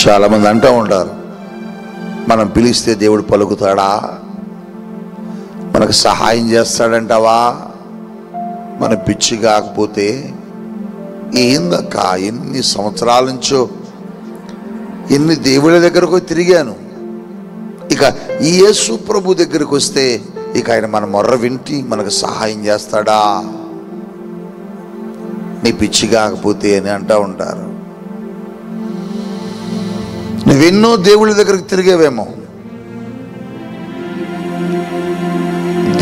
చాలామంది అంటూ ఉంటారు, మనం పిలిస్తే దేవుడు పలుకుతాడా, మనకు సహాయం చేస్తాడంటావా, మన పిచ్చి కాకపోతే. ఏందక్క, ఎన్ని సంవత్సరాల నుంచో ఎన్ని దేవుళ్ళ దగ్గరకు తిరిగాను, ఇక ఈ యేసు ప్రభు దగ్గరికి వస్తే ఇక ఆయన మన మొర్ర వింటి మనకు సహాయం చేస్తాడా, నీ పిచ్చి కాకపోతే అని అంటూ ఉంటారు. నువ్వెన్నో దేవుడి దగ్గరకు తిరిగేవేమో,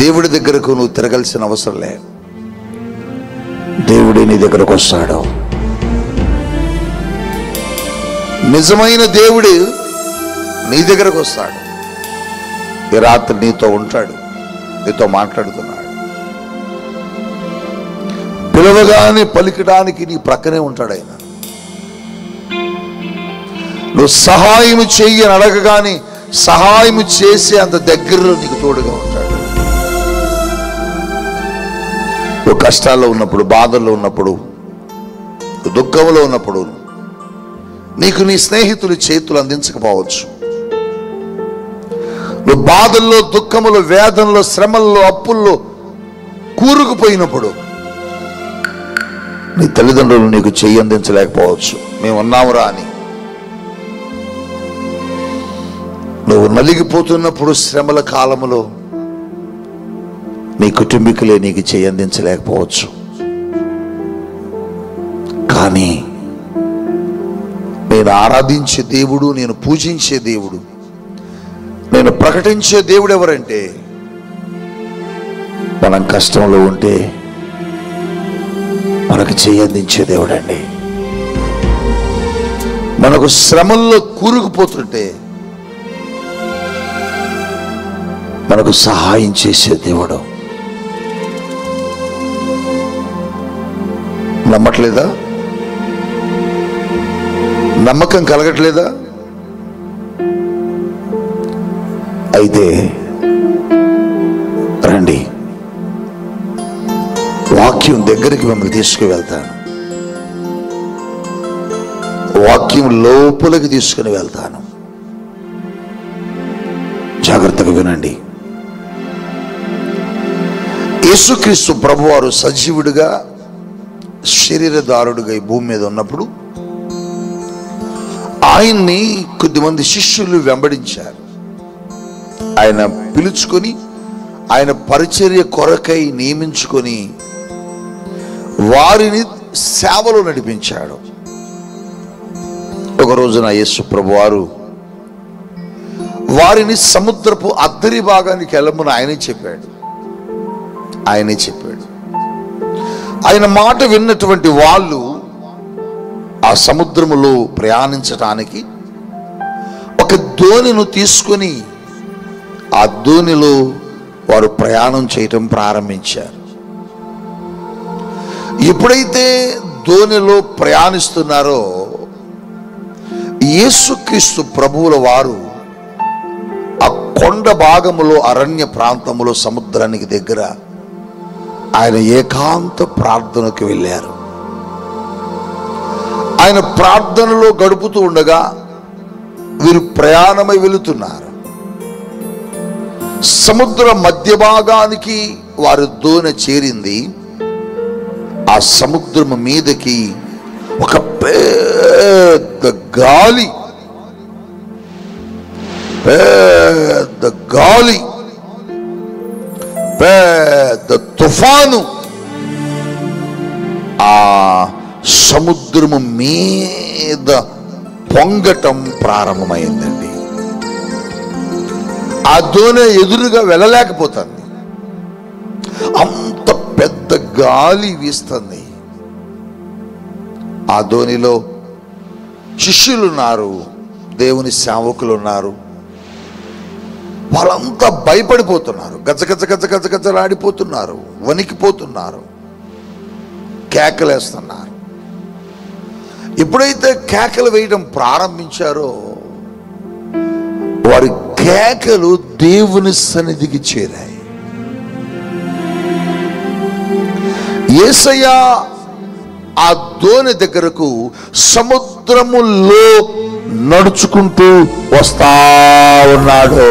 దేవుడి దగ్గరకు నువ్వు తిరగాల్సిన అవసరం లే, దేవుడే నీ దగ్గరకు వస్తాడు. నిజమైన దేవుడు నీ దగ్గరకు వస్తాడు. ఈ రాత్రి నీతో ఉంటాడు, నీతో మాట్లాడుతున్నాడు. పిలవగానే పలికడానికి నీ ప్రక్కనే ఉంటాడు ఆయన. నువ్వు సహాయం చెయ్యి అని అడగగానే సహాయం చేసే అంత దగ్గరలో నీకు తోడుగా ఉంటాడు. నువ్వు కష్టాల్లో ఉన్నప్పుడు, బాధల్లో ఉన్నప్పుడు, దుఃఖంలో ఉన్నప్పుడు నీకు నీ స్నేహితులు చేతులు అందించకపోవచ్చు. నువ్వు బాధల్లో, దుఃఖములో, వేదనలో, శ్రమల్లో, అప్పుల్లో కూరుకుపోయినప్పుడు నీ తల్లిదండ్రులు నీకు చెయ్యి అందించలేకపోవచ్చు. మేము ఉన్నామురా అని. నువ్వు నలిగిపోతున్నప్పుడు, శ్రమల కాలములో నీ కుటుంబీకులే నీకు చెయ్యి అందించలేకపోవచ్చు. కానీ నేను ఆరాధించే దేవుడు, నేను పూజించే దేవుడు, నేను ప్రకటించే దేవుడు ఎవరంటే, మనం కష్టంలో ఉంటే మనకు చెయ్యి అందించే దేవుడు అండి. మనకు శ్రమల్లో కూరుకుపోతుంటే మనకు సహాయం చేసే దేవుడు. నమ్మట్లేదా? నమ్మకం కలగట్లేదా? అయితే రండి, వాక్యం దగ్గరికి మిమ్మల్ని తీసుకువెళ్తాను, వాక్యం లోపలికి తీసుకుని వెళ్తాను. జాగ్రత్తగా వినండి. యేసుక్రీస్తు ప్రభువారు సజీవుడిగా, శరీరధారుడుగా ఈ భూమి మీద ఉన్నప్పుడు ఆయన్ని కొద్దిమంది శిష్యులు వెంబడించారు. ఆయన పిలుచుకొని, ఆయన పరిచర్య కొరకై నియమించుకొని వారిని సేవలో నడిపించాడు. ఒక రోజున యేసు ప్రభువారు వారిని సముద్రపు అద్దరి భాగానికి వెళ్ళమని ఆయనే చెప్పాడు. ఆయన మాట విన్నటువంటి వాళ్ళు ఆ సముద్రములో ప్రయాణించటానికి ఒక దోణిను తీసుకొని ఆ దోణిలో వారు ప్రయాణం చేయటం ప్రారంభించారు. ఎప్పుడైతే దోణిలో ప్రయాణిస్తున్నారో యేసుక్రీస్తు ప్రభువుల వారు ఆ కొండ భాగములో, అరణ్య ప్రాంతములో, సముద్రానికి దగ్గర ఆయన ఏకాంత ప్రార్థనకు వెళ్ళారు. ఆయన ప్రార్థనలో గడుపుతూ ఉండగా వీరు ప్రయాణమై వెళుతున్నారు. సముద్ర మధ్య భాగానికి వారి దోణి చేరింది. ఆ సముద్రం మీదకి ఒక పెద్ద గాలి, పెద్ద తుఫాను ఆ సముద్రము మీద పొంగటం ప్రారంభమైందండి. ఆ దోణి ఎదురుగా వెళ్ళలేకపోతుంది, అంత పెద్ద గాలి వీస్తుంది. ఆ దోణిలో శిష్యులు ఉన్నారు, దేవుని సేవకులు ఉన్నారు. వాళ్ళంతా భయపడిపోతున్నారు, గజగజలాడిపోతున్నారు, వణికిపోతున్నారు, కేకలేస్తున్నారు. ఎప్పుడైతే కేకలు వేయడం ప్రారంభించారో వారి కేకలు దేవుని సన్నిధికి చేరాయి. యేసయ్య ఆ దోణి దగ్గరకు సముద్రములో నడుచుకుంటూ వస్తా ఉన్నాడు.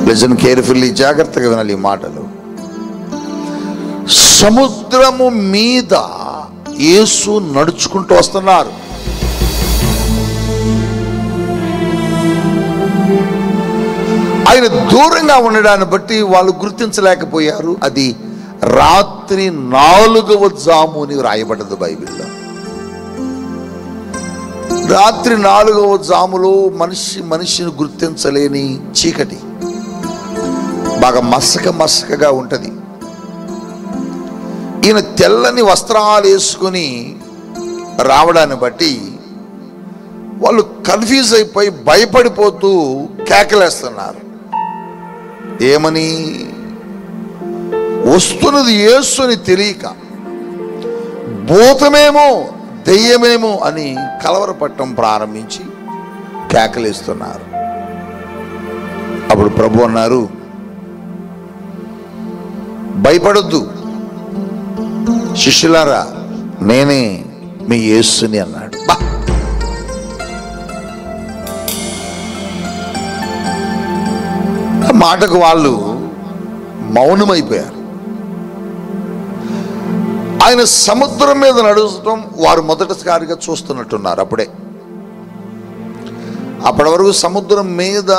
లిసన్ కేర్ఫుల్లీ, జాగ్రత్తగా వినాలి ఈ మాటలు. సముద్రము మీద యేసు నడుచుకుంటూ వస్తున్నారు. ఆయన దూరంగా ఉండడాన్ని బట్టి వాళ్ళు గుర్తించలేకపోయారు. అది రాత్రి 4వ జాము అని రాయబడ్డది బైబిల్లో. రాత్రి 4వ జాములో మనిషిని గుర్తించలేని చీకటి, బాగా మసకగా ఉంటది. ఈయన తెల్లని వస్త్రాలు వేసుకుని రావడాన్ని బట్టి వాళ్ళు కన్ఫ్యూజ్ అయిపోయి భయపడిపోతూ కేకలేస్తున్నారు. ఏమని? వస్తున్నది యేసు అని తెలియక భూతమేమో దెయ్యమేమో అని కలవరపట్టం ప్రారంభించి కేకలేస్తున్నారు. అప్పుడు ప్రభు అన్నారు, భయపడొద్దు శిష్యులారా, నేనే మీ యేసుని అన్నాడు. మాటకు వాళ్ళు మౌనమైపోయారు. ఆయన సముద్రం మీద నడుచడం వారు మొదటిసారిగా చూస్తున్నట్టున్నారు. అప్పటి వరకు సముద్రం మీద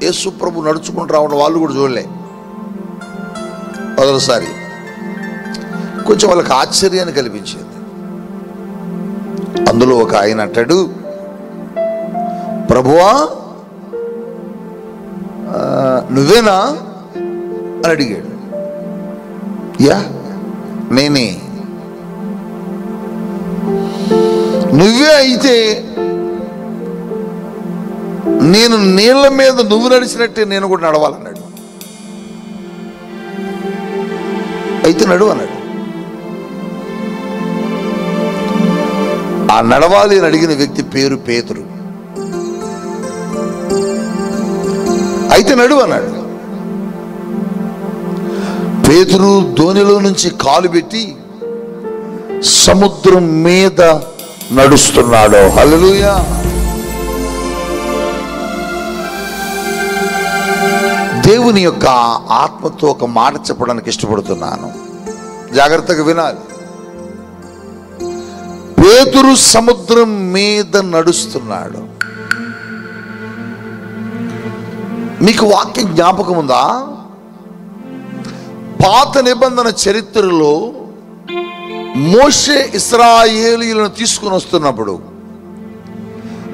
యేసు ప్రభు నడుచుకుంటూ రావడం వాళ్ళు కూడా చూడలే. మొదటిసారి కొంచెం వాళ్ళకి ఆశ్చర్యాన్ని కల్పించింది. అందులో ఒక ఆయన అంటాడు, ప్రభువా నువ్వేనా అని అడిగాడు. యా నేనే. నువ్వే అయితే నేను నీళ్ళ మీద నువ్వు నడిచినట్టే నేను కూడా నడవాలన్నాడు. అయితే నడువు అన్నాడు. ఆ నడవాలి అని అడిగిన వ్యక్తి పేరు పేతురు. అయితే నడువు అన్నాడు. పేతురు దోణిలో నుంచి కాలు పెట్టి సముద్రం మీద నడుస్తున్నాడు. హల్లెలూయా. దేవుని యొక్క ఆత్మతో ఒక మాట చెప్పడానికి ఇష్టపడుతున్నాను, జాగ్రత్తగా వినాలి. పేతురు సముద్రం మీద నడుస్తున్నాడు. మీకు వాక్యం జ్ఞాపకం ఉందా? పాత నిబంధన చరిత్రలో మోషే ఇశ్రాయేలీయులను తీసుకుని వస్తున్నప్పుడు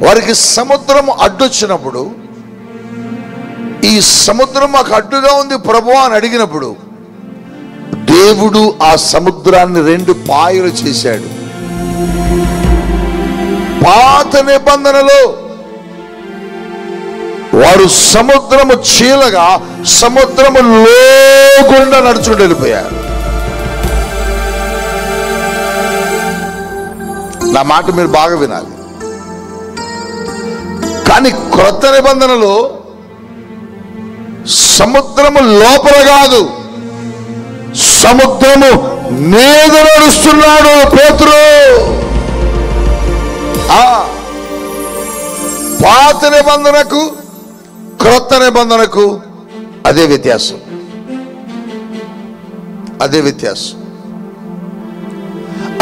వారికి సముద్రం అడ్డొచ్చినప్పుడు, ఈ సముద్రం మాకు అడ్డుగా ఉంది ప్రభువా అని అడిగినప్పుడు దేవుడు ఆ సముద్రాన్ని 2 పాయలు చేశాడు. పాత నిబంధనలో వారు సముద్రము చీలగా సముద్రము లోగుండా నడుచుకుంటూ వెళ్ళిపోయారు. నా మాట మీరు బాగా వినాలి. కానీ క్రొత్త నిబంధనలో సముద్రము లోపల కాదు, సముద్రము మీద నడుస్తున్నాడు పేతురు. పాత నిబంధనకు క్రొత్త నిబంధనకు అదే వ్యత్యాసం.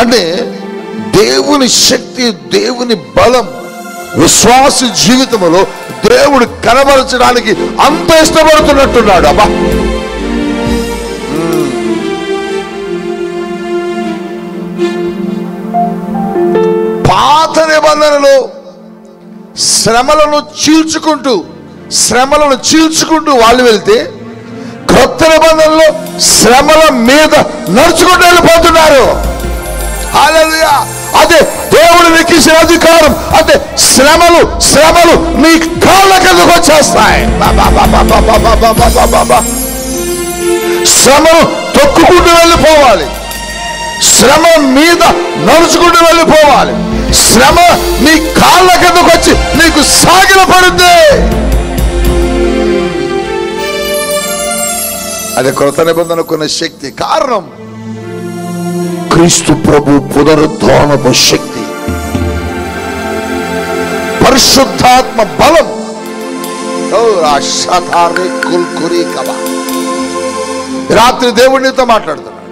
అంటే దేవుని శక్తి, దేవుని బలం విశ్వాస జీవితంలో దేవుడు కనబరచడానికి అంత ఇష్టపడుతున్నట్టున్నాడు. అబ్బా, పాత నిబంధనలో శ్రమలను చీల్చుకుంటూ వాళ్ళు వెళ్తే, క్రొత్త నిబంధనలో శ్రమల మీద నడుచుకుంటూ వెళ్ళిపోతున్నారు. హల్లెలూయా. అదే దేవుడు నీకు ఇచ్చిన అధికారం. అంటే శ్రమలు నీ కాళ్ళ కిందకు వచ్చేస్తాయి. శ్రమను తొక్కుకుంటూ వెళ్ళిపోవాలి, శ్రమ మీద నడుచుకుంటూ వెళ్ళిపోవాలి. శ్రమ నీ కాళ్ళ కిందకు వచ్చి నీకు సాగిల పడుద్ది. అది క్రొత్త నిబంధనకున్న శక్తి. కారణం క్రీస్తు ప్రభు పునరుద్ధానపు శక్తి, పరిశుద్ధాత్మ బలం. రాత్రి దేవుడితో మాట్లాడుతున్నాడు.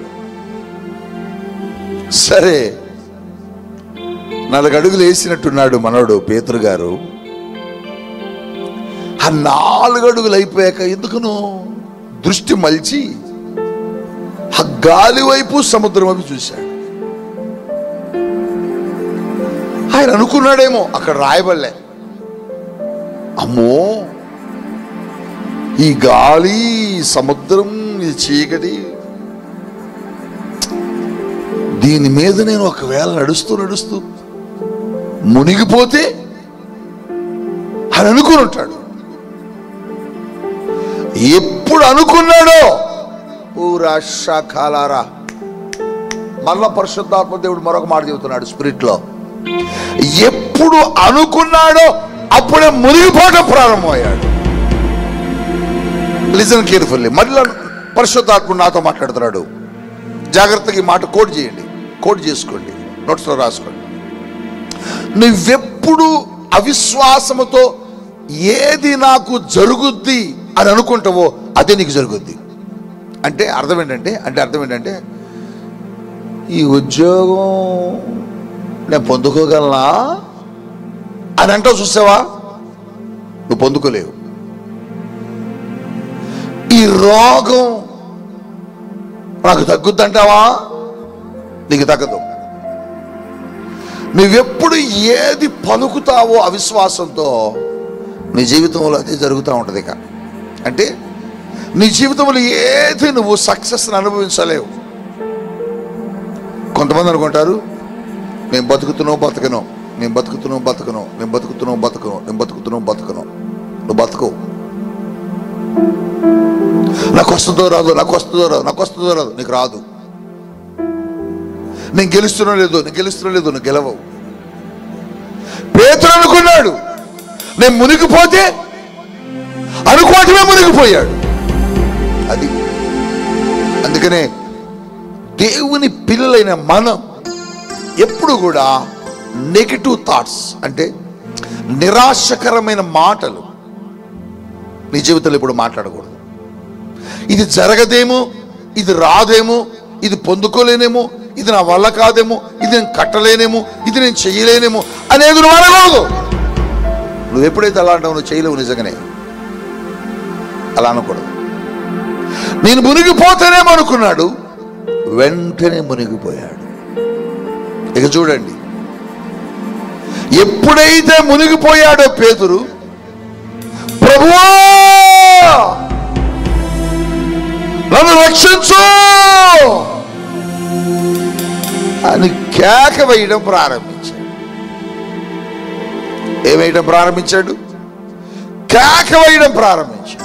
సరే, 4 అడుగులు వేసినట్టున్నాడు మనోడు పేతురు గారు. ఆ 4 అడుగులు అయిపోయాక ఎందుకును దృష్టి మలిచి ఆ గాలి వైపు సముద్రం వైపు చూశాడు. ఆయన అనుకున్నాడేమో, అక్కడ రాయబడలే, అమ్మో ఈ గాలి, సముద్రం, ఈ చీకటి, దీని మీద నేను ఒకవేళ నడుస్తూ మునిగిపోతే అని అనుకుని ఉంటాడు. ఎప్పుడు అనుకున్నాడో ఊరాషాఖాలారా, మళ్ళా పరిశుద్ధాత్మ దేవుడు మరొక మాట చెబుతున్నాడు స్పిరిట్ లో. ఎప్పుడు అనుకున్నాడో అప్పుడే మునిగిపోవడం ప్రారంభమయ్యాడు. Listen carefully. మళ్ళీ పరిశుద్ధాత్మ నాతో మాట్లాడుతున్నాడు. జాగ్రత్తగా ఈ మాట కోడ్ చేయండి, కోడ్ చేసుకోండి, నోట్స్లో రాసుకోండి. నువ్వెప్పుడు అవిశ్వాసముతో ఏది నాకు జరుగుద్ది అని అనుకుంటావో అదే నీకు జరుగుద్ది. అంటే అర్థం ఏంటంటే ఈ ఉద్యోగం నేను పొందుకోగలనా అని అంటావు, చూసావా? నువ్వు పొందుకోలేవు. ఈ రోగం నాకు తగ్గుద్దంటావా? నీకు తగ్గదు. నువ్వెప్పుడు ఏది పలుకుతావో అవిశ్వాసంతో నీ జీవితంలో అదే జరుగుతూ ఉంటుంది. ఇక అంటే నీ జీవితంలో ఏది నువ్వు సక్సెస్ని అనుభవించలేవు. కొంతమంది అనుకుంటారు, నేను బతుకుతున్నావు బతకను, నేను బతుకుతున్నావు బతకను, నేను బతుకుతున్నావు బతకను, నేను బతుకుతున్నావు బతకను. నువ్వు బతకవు. నాకు వస్తుందో రాదు, నాకు వస్తుందో రాదు, నాకు వస్తుందో రాదు, నీకు రాదు. నేను గెలుస్తున్నా లేదు, నువ్వు గెలవవు. పేతురు అనుకున్నాడు నేను మునిగిపోతే, అనుకోవటమే మునిగిపోయాడు. అది అందుకనే దేవుని పిల్లలైన మనం ఎప్పుడు కూడా నెగటివ్ థాట్స్, అంటే నిరాశకరమైన మాటలు నీ జీవితంలో ఎప్పుడు మాట్లాడకూడదు. ఇది జరగదేమో, ఇది రాదేమో, ఇది పొందుకోలేనేమో, ఇది నా వల్ల కాదేమో, ఇది నేను కట్టలేనేమో, ఇది నేను చేయలేనేమో అనేది నువ్వు అనకూడదు. నువ్వు ఎప్పుడైతే అలా అంటావు నువ్వు చేయలేవు. నిజంగానే అలా అనకూడదు. నేను మునిగిపోతేనేమో అనుకున్నాడు, వెంటనే మునిగిపోయాడు. ఇక చూడండి, ఎప్పుడైతే మునిగిపోయాడో పేతురు, ప్రభువా నన్ను రక్షించు అని కేక వేయడం ప్రారంభించాడు. ఏమేయడం ప్రారంభించాడు? కేక వేయడం ప్రారంభించాడు.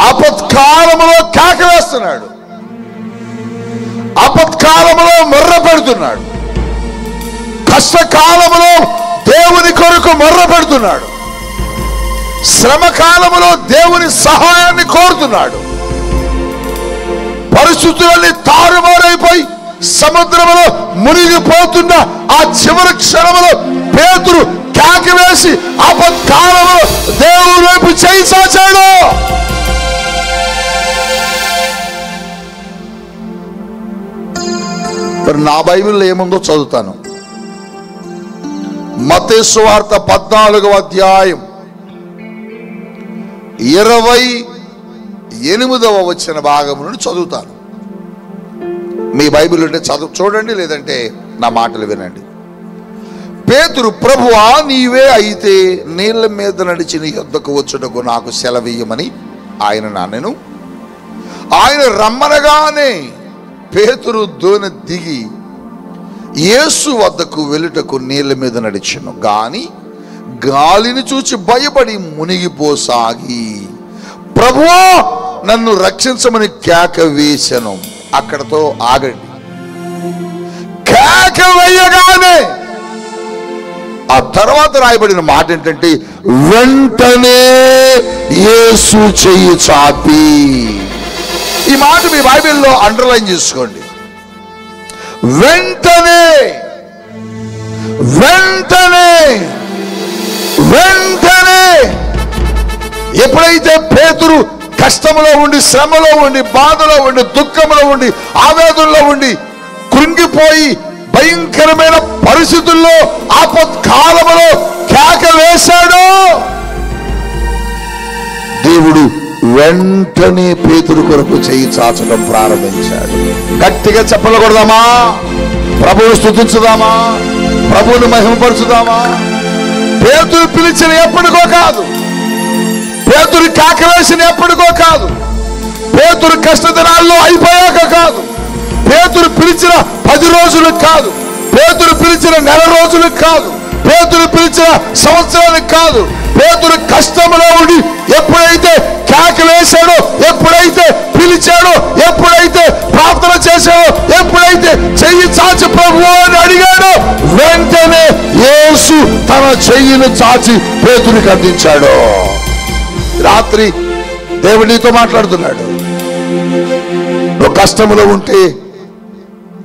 ఆపత్కాలంలో కేక వేస్తున్నాడు, ఆపత్కాలంలో మొర్ర పెడుతున్నాడు, కష్టకాలంలో దేవుని కొరకు మొర్ర పెడుతున్నాడు, శ్రమ కాలంలో దేవుని సహాయాన్ని కోరుతున్నాడు. పరిస్థితులన్నీ తారుమారైపోయి సముద్రంలో మునిగిపోతున్న ఆ చివరి క్షణంలో పేతురు కేక వేసి ఆపత్కాలంలో దేవుని వైపు చేయి చాచాడు. మరి నా బైబిల్లో ఏముందో చదువుతాను. మత్తయి సువార్త 14వ అధ్యాయం 28వ వచన భాగం నుండి చదువుతాను. మీ బైబిల్ ఉంటే చూడండి, లేదంటే నా మాటలు వినండి. పేతురు, ప్రభువా నీవే అయితే నీళ్ల మీద నడిచి నీ యొద్దకు వచ్చుటకు నాకు సెలవీయమని ఆయన నాన్నెను. ఆయన రమ్మనగానే పేతురు దోణి దిగి యేసు వద్దకు వెళ్ళుటకు నీళ్ల మీద నడిచెను. గాని గాలిని చూచి భయపడి మునిగిపోసాగి ప్రభువా నన్ను రక్షించమని కేక వేసెను. అక్కడతో ఆగండి. కేక వేయగానే ఆ తర్వాత రాయబడిన మాట ఏంటంటే, వెంటనే యేసు చెయ్యి చాపి ఈ మాట మీ బైబిల్లో అండర్లైన్ చేసుకోండి. వెంటనే వెంటనే వెంటనే ఎప్పుడైతే పేతురు కష్టంలో ఉండి, శ్రమలో ఉండి, బాధలో ఉండి, దుఃఖంలో ఉండి, ఆవేదనలో ఉండి, కృంగిపోయి భయంకరమైన పరిస్థితుల్లో ఆపత్కాలంలో కేక వేశాడు, దేవుడు వెంటనే పేతురు కొరకు చెయ్యి చాచడం ప్రారంభించాడు. గట్టిగా చెప్పకూడదామా? ప్రభువును స్తుతించుదామా? ప్రభువును మహిమపరచుదామా? పేతురు పిలిచిన ఎప్పటికో కాదు, పేతురు కేక వేసిన ఎప్పటికో కాదు, పేతురు కష్టదినాల్లో అయిపోయాక కాదు, పేతురు పిలిచిన 10 రోజులకు కాదు, పేతురు పిలిచిన నెల రోజులకు కాదు, పేతురు పిలిచిన సంవత్సరానికి కాదు, పేతురు కష్టంలో ఉండి ఎప్పుడైతే కేక వేశాడో, ఎప్పుడైతే పిలిచాడో, ఎప్పుడైతే ప్రార్థన చేశాడో, ఎప్పుడైతే చెయ్యి చాచి ప్రభువా అని అడిగాడో, వెంటనే యేసు తన చెయ్యిని చాచి పేతురికి అందించాడు. రాత్రి దేవుడు నీతో మాట్లాడుతున్నాడు. నువ్వు కష్టంలో ఉంటే,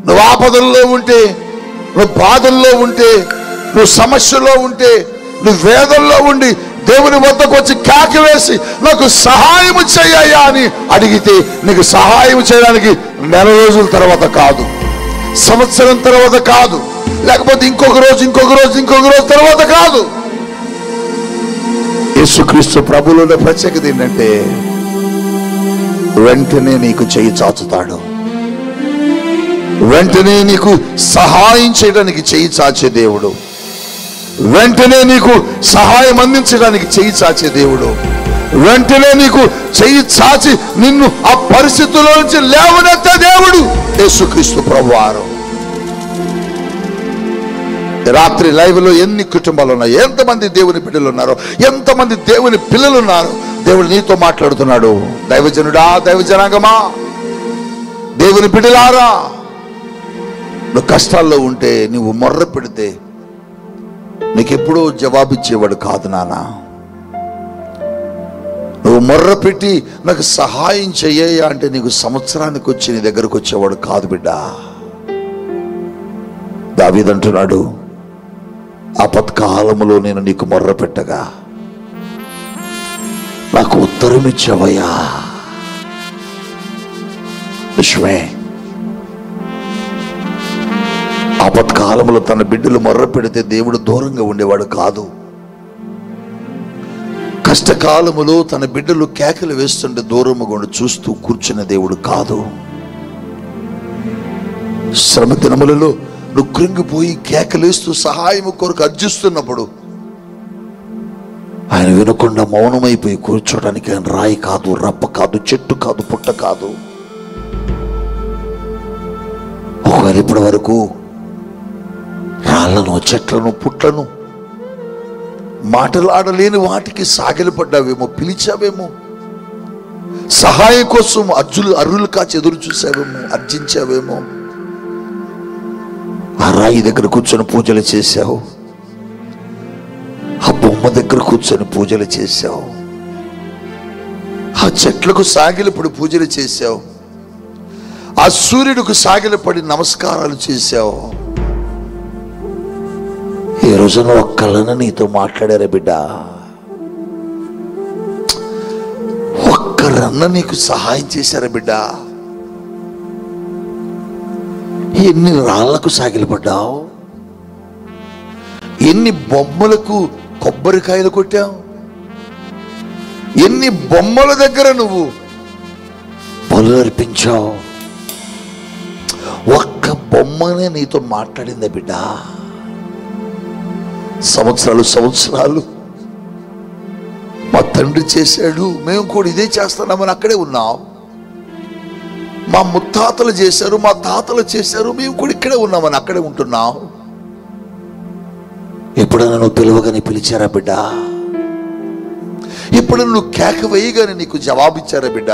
నువ్వు ఆపదల్లో ఉంటే, నువ్వు బాధల్లో ఉంటే, నువ్వు సమస్యలో ఉంటే, నువ్వు వేదనలో ఉండి దేవుని వద్దకు వచ్చి కేక వేసి నాకు సహాయం చెయ్యయ్యా అని అడిగితే, నీకు సహాయం చేయడానికి నెల రోజుల తర్వాత కాదు, సంవత్సరం తర్వాత కాదు, లేకపోతే ఇంకొక రోజు తర్వాత కాదు. యేసుక్రీస్తు ప్రభువులో ఉన్న ప్రత్యేకత ఏంటంటే వెంటనే నీకు చెయ్యి చాచుతాడు, వెంటనే నీకు సహాయం చేయడానికి చెయ్యి చాచే దేవుడు, వెంటనే నీకు సహాయం అందించడానికి చెయ్యి చాచే దేవుడు, వెంటనే నీకు చెయ్యి చాచి నిన్ను ఆ పరిస్థితుల్లో నుంచి లేవనెత్తే దేవుడు యేసుక్రీస్తు ప్రభువారు. రాత్రి లైవ్ లో ఎన్ని కుటుంబాలు ఉన్నాయి, ఎంతమంది దేవుని బిడ్డలు ఉన్నారు, ఎంతమంది దేవుని పిల్లలు ఉన్నారు. దేవుడు నీతో మాట్లాడుతున్నాడు. దైవజనుడా, దైవజనాంగమా, దేవుని బిడ్డలారా, నువ్వు కష్టాల్లో ఉంటే, నువ్వు మొర్ర పెడితే నీకెప్పుడూ జవాబిచ్చేవాడు కాదు నాన్న. నువ్వు మొర్ర పెట్టి నాకు సహాయం చెయ్యా అంటే నీకు సంవత్సరానికి వచ్చి నీ దగ్గరకు వచ్చేవాడు కాదు బిడ్డ. దావీదంటున్నాడు, ఆపత్కాలములో నేను నీకు మొర్ర పెట్టగా నాకు ఉత్తరం ఇచ్చావయ్యా. విశ్వే, ఆపత్కాలంలో తన బిడ్డలు మొర్ర పెడితే దేవుడు దూరంగా ఉండేవాడు కాదు. కష్టకాలములో తన బిడ్డలు కేకలు వేస్తుంటే దూరముగా ఉండి చూస్తూ కూర్చున్న దేవుడు కాదు. శ్రమ దినములలో నువ్వు కృంగిపోయి కేకలేస్తూ సహాయం కొరకు అర్జిస్తున్నప్పుడు ఆయన వినకుండా మౌనమైపోయి కూర్చోడానికి ఆయన రాయి కాదు, రప్ప కాదు, చెట్టు కాదు, పుట్ట కాదు. ఒకవేళ ఇప్పటి వరకు రాళ్లను, చెట్లను, పుట్లను, మాటలాడలేని వాటికి సాగిలపడ్డావేమో, పిలిచావేమో, సహాయం కోసం అర్రులు కాచి ఎదురు చూసావేమో, అర్జించావేమో. ఆ రాయి దగ్గర కూర్చొని పూజలు చేశావు, ఆ బొమ్మ దగ్గర కూర్చొని పూజలు చేశావు, ఆ చెట్లకు సాగిలపడి పూజలు చేశావు, ఆ సూర్యుడికి సాగిలపడి నమస్కారాలు చేశావు. ఈ రోజున ఒక్కళ్ళన నీతో మాట్లాడారా బిడ్డ? ఒక్కరన్నా నీకు సహాయం చేశారా బిడ్డ? ఎన్ని రాళ్లకు సాగిలపడ్డావు, ఎన్ని బొమ్మలకు కొబ్బరికాయలు కొట్టావు, ఎన్ని బొమ్మల దగ్గర నువ్వు బలు అర్పించావు. ఒక్క బొమ్మనే నీతో మాట్లాడిందా బిడ్డ? సంవత్సరాలు మా తండ్రి చేశాడు, మేము కూడా ఇదే చేస్తున్నామని అక్కడే ఉన్నాం. మా ముత్తాతలు చేశారు, మా తాతలు చేశారు, మేము కూడా ఇక్కడే ఉన్నామని అక్కడే ఉంటున్నాం. ఎప్పుడైనా నువ్వు పిలువగానే పిలిచారా బిడ్డ? ఎప్పుడైనా నువ్వు కేక వేయగానే నీకు జవాబిచ్చారా బిడ్డ?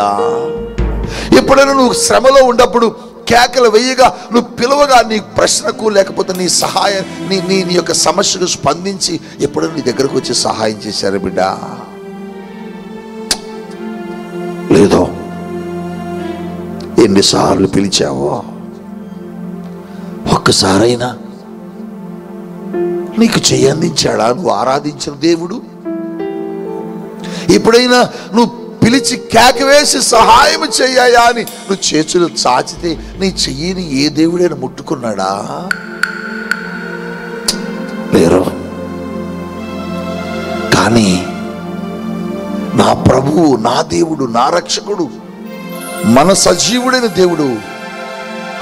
ఎప్పుడైనా నువ్వు శ్రమలో ఉన్నప్పుడు కేకలు వేయగా, నువ్వు పిలువగా నీ ప్రశ్నకు లేకపోతే నీ సహాయం, నీ యొక్క సమస్యకు స్పందించి ఎప్పుడైనా నీ దగ్గరకు వచ్చి సహాయం చేశారా బిడ్డ? లేదో. ఎన్నిసార్లు పిలిచావో ఒక్కసారైనా నీకు చెయ్యి అందించాడా నువ్వు ఆరాధించిన దేవుడు? ఎప్పుడైనా నువ్వు పిలిచి కేక వేసి సహాయం చెయ్యాయా అని నువ్వు చేతులు చాచితే నీ చెయ్యిని ఏ దేవుడైనా ముట్టుకున్నాడా? లేరు. కానీ నా ప్రభువు, నా దేవుడు, నా రక్షకుడు, మన సజీవుడైన దేవుడు,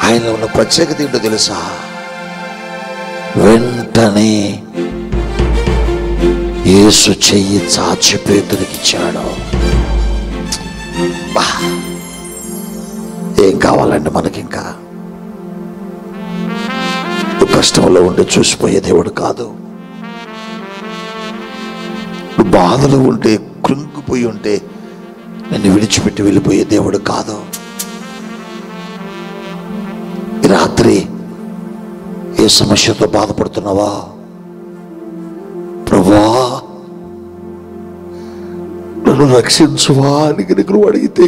ఆయనలో ఉన్న ప్రత్యేకత ఏంటో తెలుసా? వెంటనే యేసు చెయ్యి చాచి పేతురికి ఇచ్చాడు. ఏం కావాలండి మనకింకా? నువ్వు కష్టంలో ఉండి చూసిపోయే దేవుడు కాదు. నువ్వు బాధలో ఉంటే, కృంగిపోయి ఉంటే నిన్ను విడిచిపెట్టి వెళ్ళిపోయే దేవుడు కాదు. ఈ రాత్రి ఏ సమస్యతో బాధపడుతున్నావా? ప్రభువా నన్ను రక్షించువా అని నువ్వు అడిగితే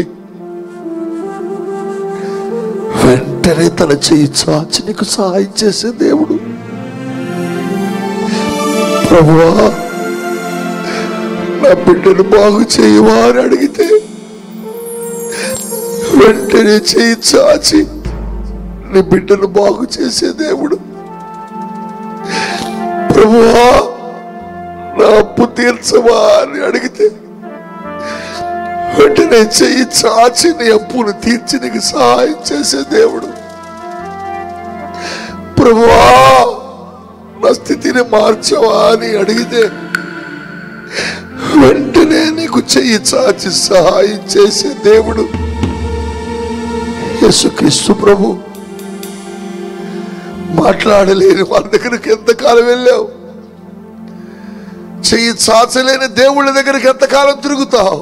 వెంటనే తన చెయ్యి చాచి నీకు సహాయం చేసే దేవుడు. ప్రభువా నా బిడ్డను బాగు చేయవా అని అడిగితే వెంటనే చెయ్యి చాచి నీ బిడ్డను బాగు చేసే దేవుడు. ప్రభువా నా అప్పు తీర్చవా అని అడిగితే వెంటనే చెయ్యి చాచి నీ అప్పును తీర్చి నీకు సహాయం చేసే దేవుడు. ప్రభువా నా స్థితిని మార్చవా అని అడిగితే వెంటనే నీకు చెయ్యి చాచి సహాయం చేసే దేవుడు యేసుక్రీస్తు ప్రభు. మాట్లాడలేని వాళ్ళ దగ్గరికి ఎంతకాలం వెళ్ళావు? చెయ్యి చాచలేని దేవుళ్ళ దగ్గరికి ఎంతకాలం తిరుగుతావు?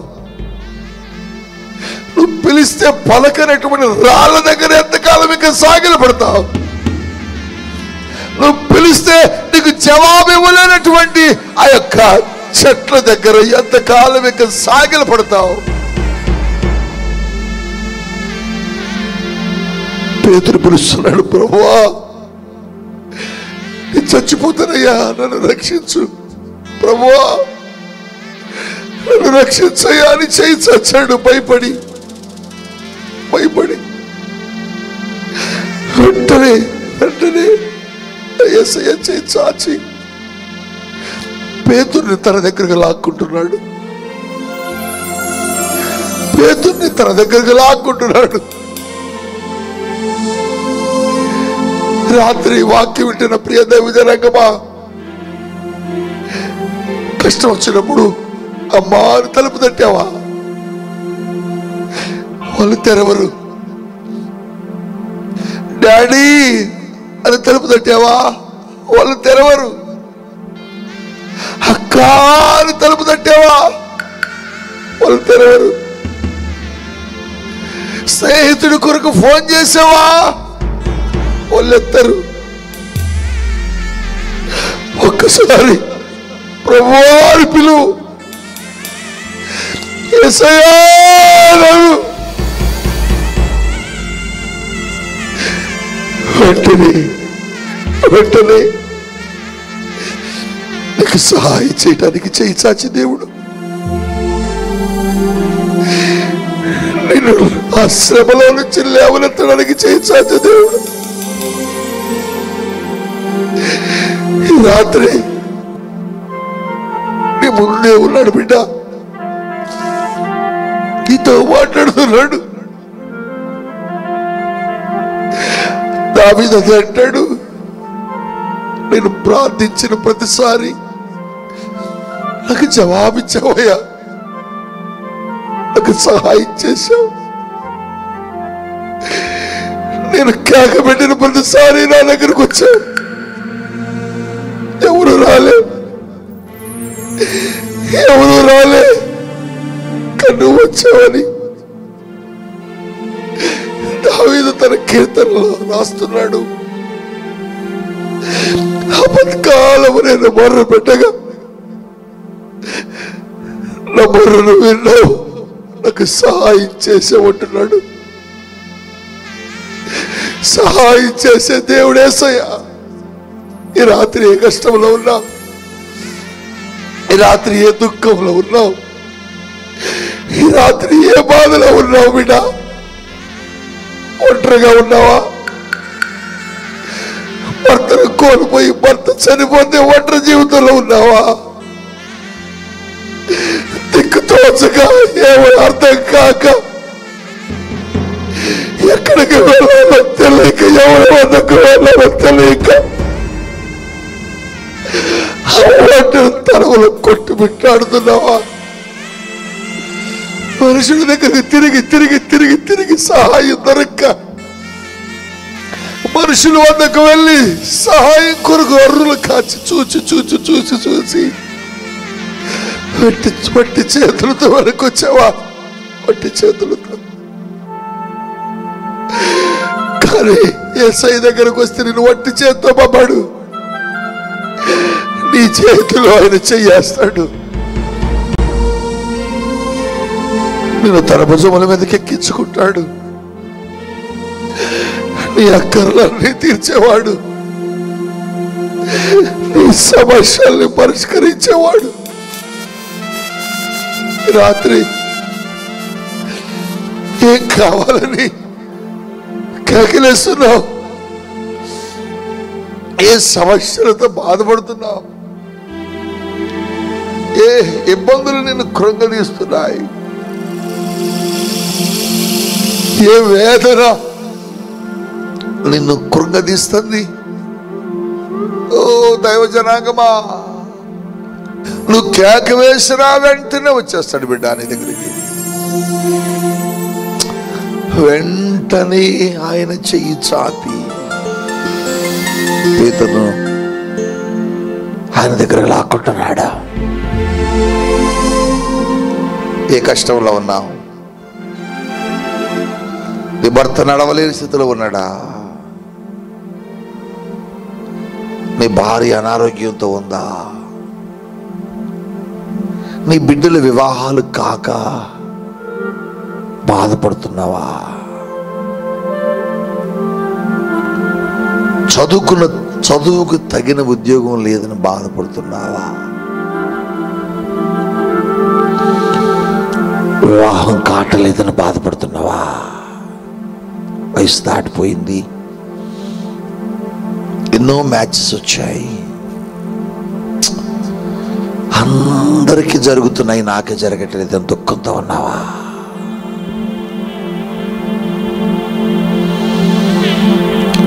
నువ్వు పిలిస్తే పలకనటువంటి రాళ్ళ దగ్గర ఎంతకాలం ఇంకా సాగిల పడతావు? నువ్వు పిలిస్తే నీకు జవాబు ఇవ్వలేనటువంటి ఆ యొక్క చెట్ల దగ్గర ఎంతకాలం ఇంకా సాగిల పడతావు? పేతురు పిలుస్తున్నాడు, ప్రభువా నేను చచ్చిపోతానయ్యా, నన్ను రక్షించు, ప్రభువా నన్ను రక్షించయ్యా అని చేయి చచ్చాడు. భయపడి వెంటనే యేసయ్య చేయి చాచి పేతుర్ని తన దగ్గరకు లాక్కుంటున్నాడు. రాత్రి వాక్యం వింటున్న ప్రియ దైవ జనాంగమా, కష్టం వచ్చినప్పుడు అమ్మా అని తలుపు తట్టావా? వాళ్ళు తెరవరు. డాడీ అని తలుపు తట్టావా? వాళ్ళు తెరవరు. అక్క అని తలుపు తట్టావా? వాళ్ళు తెరవరు. స్నేహితుడి కొరకు ఫోన్ చేసావా? వాళ్ళు ఎత్తరు. ఒక్కసారి ప్రభువా అని పిలువు, యేసయ్యా అను. వెంటనే నీకు సహాయం చేయడానికి చేయి చాచి దేవుడు, నేను ఆ శ్రమలో నుంచి లేవనెత్తడానికి చేయి చాచి దేవుడు. ఈ రాత్రి నీ ముందే ఉన్నాడు బిడ్డ, నీతో మాట్లాడుతున్నాడు. దావీదు అదే అంటాడు, నేను ప్రార్థించిన ప్రతిసారి నాకు జవాబిచ్చావయ్యా, నాకు సహాయం చేశావు. నేను కేక పెట్టిన ప్రతిసారి నా దగ్గరకు వచ్చావు, ఎవరు రాలే కన్ను వచ్చావని దావీదు తన కీర్తనలో రాస్తున్నాడు. ఆపత్కాలము నేను మొర్ర పెట్టగా నా మొర్రను విన్నావు, నాకు సహాయం చేసావంటున్నాడు. సహాయం చేసే దేవుడు యేసయ్యా. ఈ రాత్రి ఏ కష్టంలో ఉన్నావు, ఈ రాత్రి ఏ దుఃఖంలో ఉన్నావు, ఈ రాత్రి ఏ బాధలో ఉన్నావు బిడ్డ? ఒంటరిగా ఉన్నావా? భర్తను కోల్పోయి భర్త చనిపోతే ఒంటరి జీవితంలో ఉన్నావా? దిక్కు తోచగా ఏమో అర్థం కాక ఎక్కడికి వెళ్ళాలో తెలియక ఎవరి వద్దకు వెళ్ళాలో తెలియక తరములు కొట్టు బిట్టాడుతున్నావా? మనుషుల దగ్గరికి తిరిగి తిరిగి తిరిగి తిరిగి సహాయం దొరక్క మనుషుల వద్దకు వెళ్ళి సహాయం కొరకు అర్రులు కాచి చూచి చూచి చూసి చూసి వట్టి చేతులతో వరకు వచ్చావా? వట్టి చేతులతో. కానీ యేసయ్య దగ్గరకు వస్తే నేను వట్టి చేత్తో పంపాడు. నీ చేతిలో ఆయన చెయ్యేస్తాడు. నేను తన భుజముల మీదకి ఎక్కించుకుంటాడు. నీ అక్కర్లన్నీ తీర్చేవాడు, నీ సమస్యల్ని పరిష్కరించేవాడు. రాత్రి ఏం కావాలని కేకలేస్తున్నావు? ఏ సమస్యలతో బాధపడుతున్నావు? ఏ ఇబ్బందులు నిన్ను కృంగదీస్తున్నాయి? ఏ వేదన నిన్ను కృంగదీస్తుంది? ఓ దైవ జనాంగమా, నువ్వు కేక వేసినా వెంటనే వచ్చేస్తాడు బిడ్డ నీ దగ్గరికి. వెంటనే ఆయన చెయ్యి చాపి పేతురును ఆయన దగ్గర లాక్కుంటున్నాడా? ఏ కష్టంలో ఉన్నావు? నీ భర్త నడవలేని స్థితిలో ఉన్నాడా? నీ భార్య అనారోగ్యంతో ఉందా? నీ బిడ్డల వివాహాలు కాక బాధపడుతున్నావా? చదువుకు తగిన ఉద్యోగం లేదని బాధపడుతున్నావా? వివాహం కాటలేదని బాధపడుతున్నావా? వయసు దాటిపోయింది, ఎన్నో మ్యాచెస్ వచ్చాయి, అందరికీ జరుగుతున్నాయి, నాకే జరగట్లేదని దుఃఖంతో ఉన్నావా?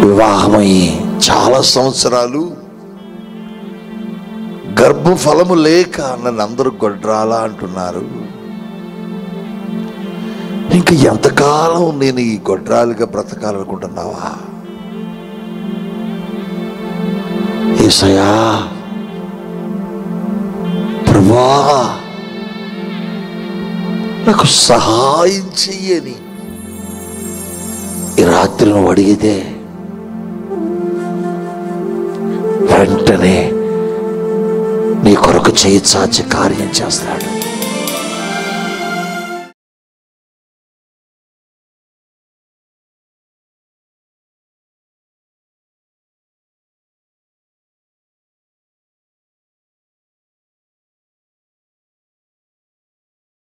వివాహమై చాలా సంవత్సరాలు గర్భఫలము లేక నన్ను అందరూ గొడ్రాలా అంటున్నారు. ఇంకా ఎంతకాలం నేను ఈ గొడ్రాలుగా బ్రతకాలనుకుంటున్నావా? యేసయ్యా, ప్రభువా, నాకు సహాయం చెయ్యని ఈ రాత్రి నువ్వు అడిగితే వెంటనే నీ కొరకు చేయి చాచి కార్యం చేస్తాడు.